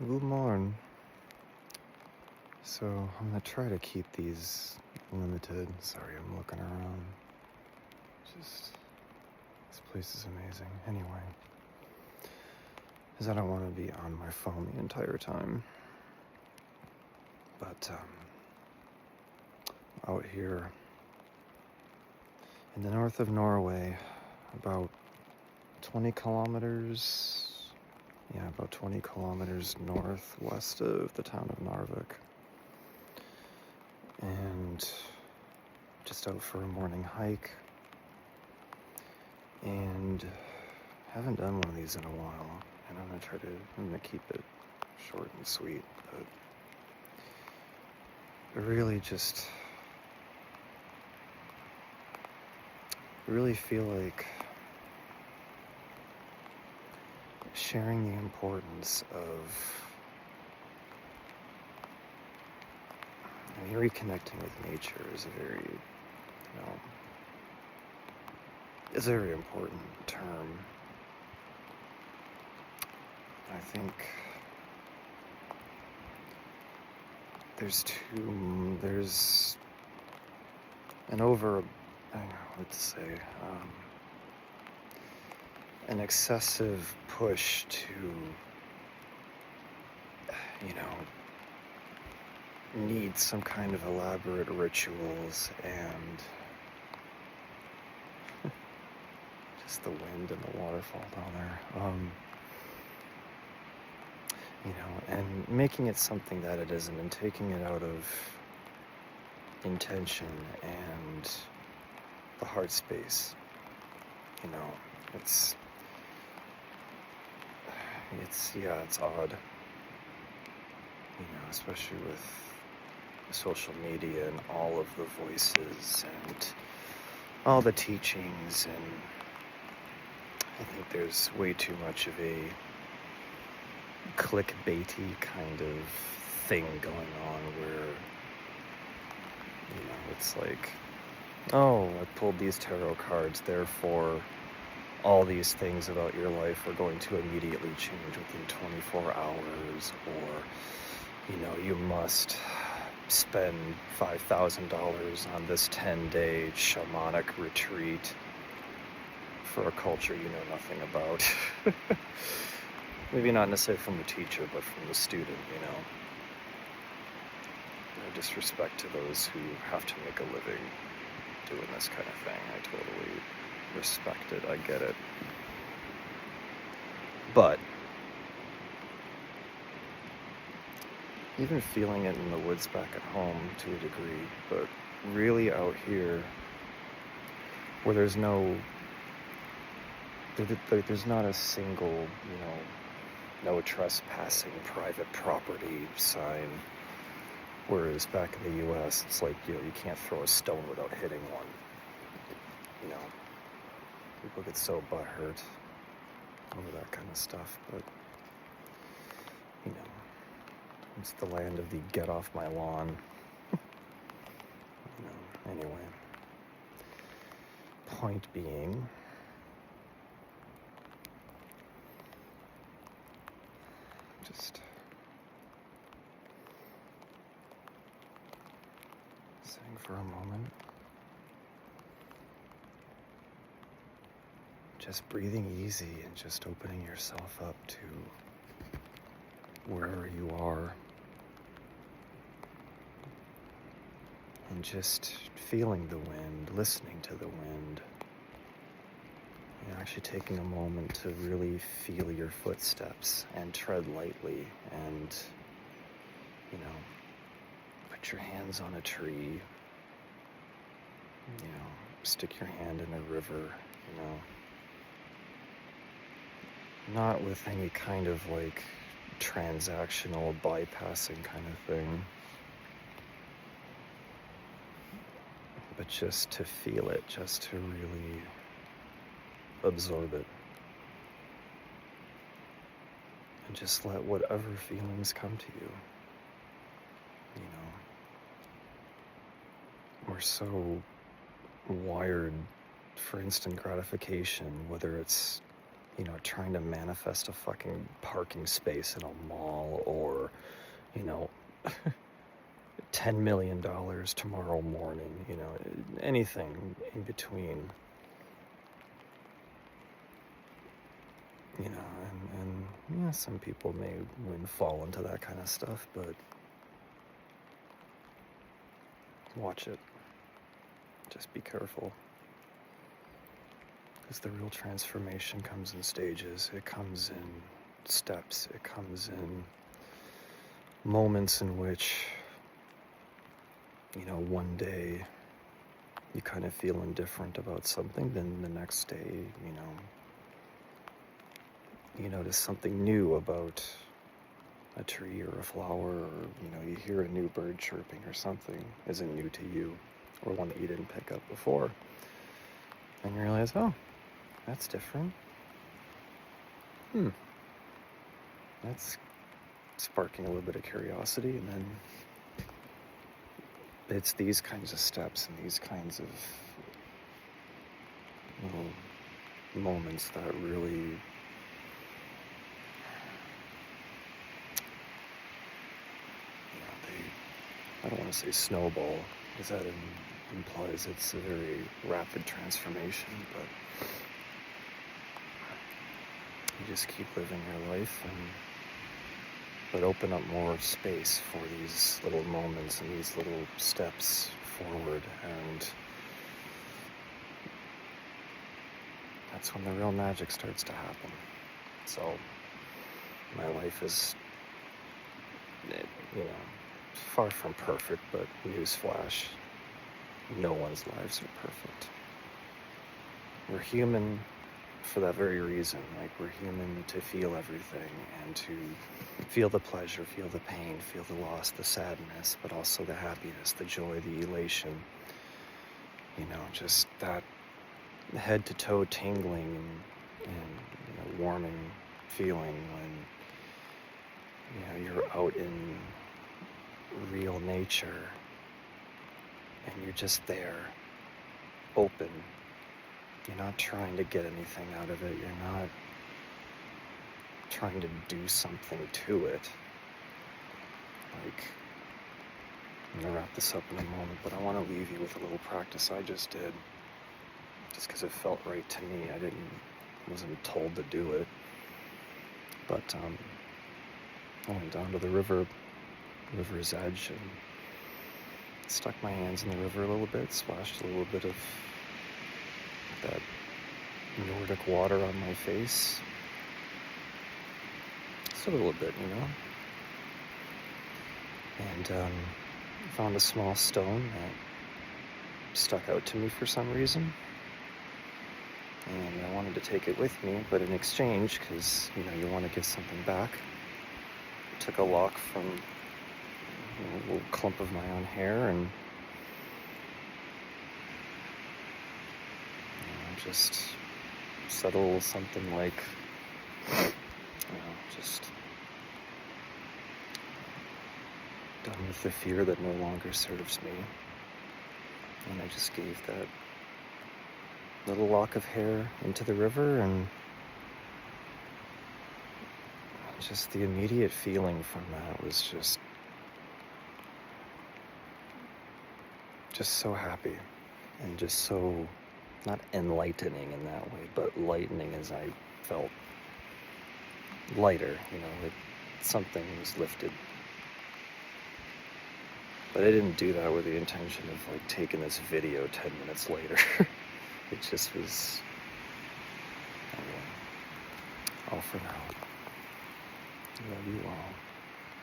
Good morning. So I'm gonna try to keep these limited. Sorry, I'm looking around. Just this place is amazing. Anyway, because I don't want to be on my phone the entire time. But out here in the north of Norway, about 20 kilometers. Yeah, about 20 kilometers northwest of the town of Narvik. And just out for a morning hike. And haven't done one of these in a while. And I'm gonna keep it short and sweet. But really really feel like sharing the importance of reconnecting with nature is it's a very important term. I think there's an an excessive push to, need some kind of elaborate rituals and just the wind and the waterfall down there. And making it something that it isn't, and taking it out of intention and the heart space. It's odd, especially with social media and all of the voices and all the teachings, and I think there's way too much of a clickbaity kind of thing going on where, it's like, oh, I pulled these tarot cards, therefore all these things about your life are going to immediately change within 24 hours, or, you must spend $5,000 on this 10-day shamanic retreat for a culture you know nothing about. Maybe not necessarily from the teacher, but from the student, No disrespect to those who have to make a living doing this kind of thing. I totally respect it. I get it. But even feeling it in the woods back at home to a degree, but really out here where there's not a single, no trespassing private property sign. Whereas back in the US, it's like, you can't throw a stone without hitting one. People get so butthurt over that kind of stuff, but, it's the land of the get off my lawn. Anyway. Point being, just sitting for a moment. Just breathing easy and just opening yourself up to wherever you are. And just feeling the wind, listening to the wind. Actually taking a moment to really feel your footsteps and tread lightly and, put your hands on a tree, stick your hand in a river, not with any kind of transactional bypassing kind of thing, but just to feel it, just to really absorb it, and just let whatever feelings come to you. We're so wired for instant gratification, whether it's trying to manifest a fucking parking space in a mall, or, $10 million tomorrow morning, anything in between, and yeah, some people may fall into that kind of stuff, but watch it. Just be careful. Because the real transformation comes in stages. It comes in steps. It comes in moments in which, one day you kind of feel indifferent about something, then the next day, you notice something new about a tree or a flower, or, you hear a new bird chirping, or something isn't new to you, or one that you didn't pick up before. And you realize, oh, that's different. That's sparking a little bit of curiosity, and then it's these kinds of steps and these kinds of little moments that really I don't want to say snowball, because that implies it's a very rapid transformation, but you just keep living your life, but open up more space for these little moments and these little steps forward, and that's when the real magic starts to happen. So my life is, far from perfect, but newsflash, no one's lives are perfect. We're human for that very reason. Like, we're human to feel everything, and to feel the pleasure, feel the pain, feel the loss, the sadness, but also the happiness, the joy, the elation. Just that head to toe tingling and warming feeling when you're out in real nature and you're just there, open. You're not trying to get anything out of it. You're not trying to do something to it. Like, I'm gonna wrap this up in a moment, but I want to leave you with a little practice I just did, just because it felt right to me. Wasn't told to do it, but I went down to the river's edge, and stuck my hands in the river a little bit, splashed a little bit of that Nordic water on my face, just a little bit, and found a small stone that stuck out to me for some reason, and I wanted to take it with me, but in exchange, because you want to give something back, I took a lock from a little clump of my own hair, and just said a little something like, just done with the fear that no longer serves me. And I just gave that little lock of hair into the river, and just the immediate feeling from that was just so happy, and just so, not enlightening in that way, but lightening, as I felt lighter, like something was lifted. But I didn't do that with the intention of like taking this video 10 minutes later. It just was, anyway, all for now. Love you all.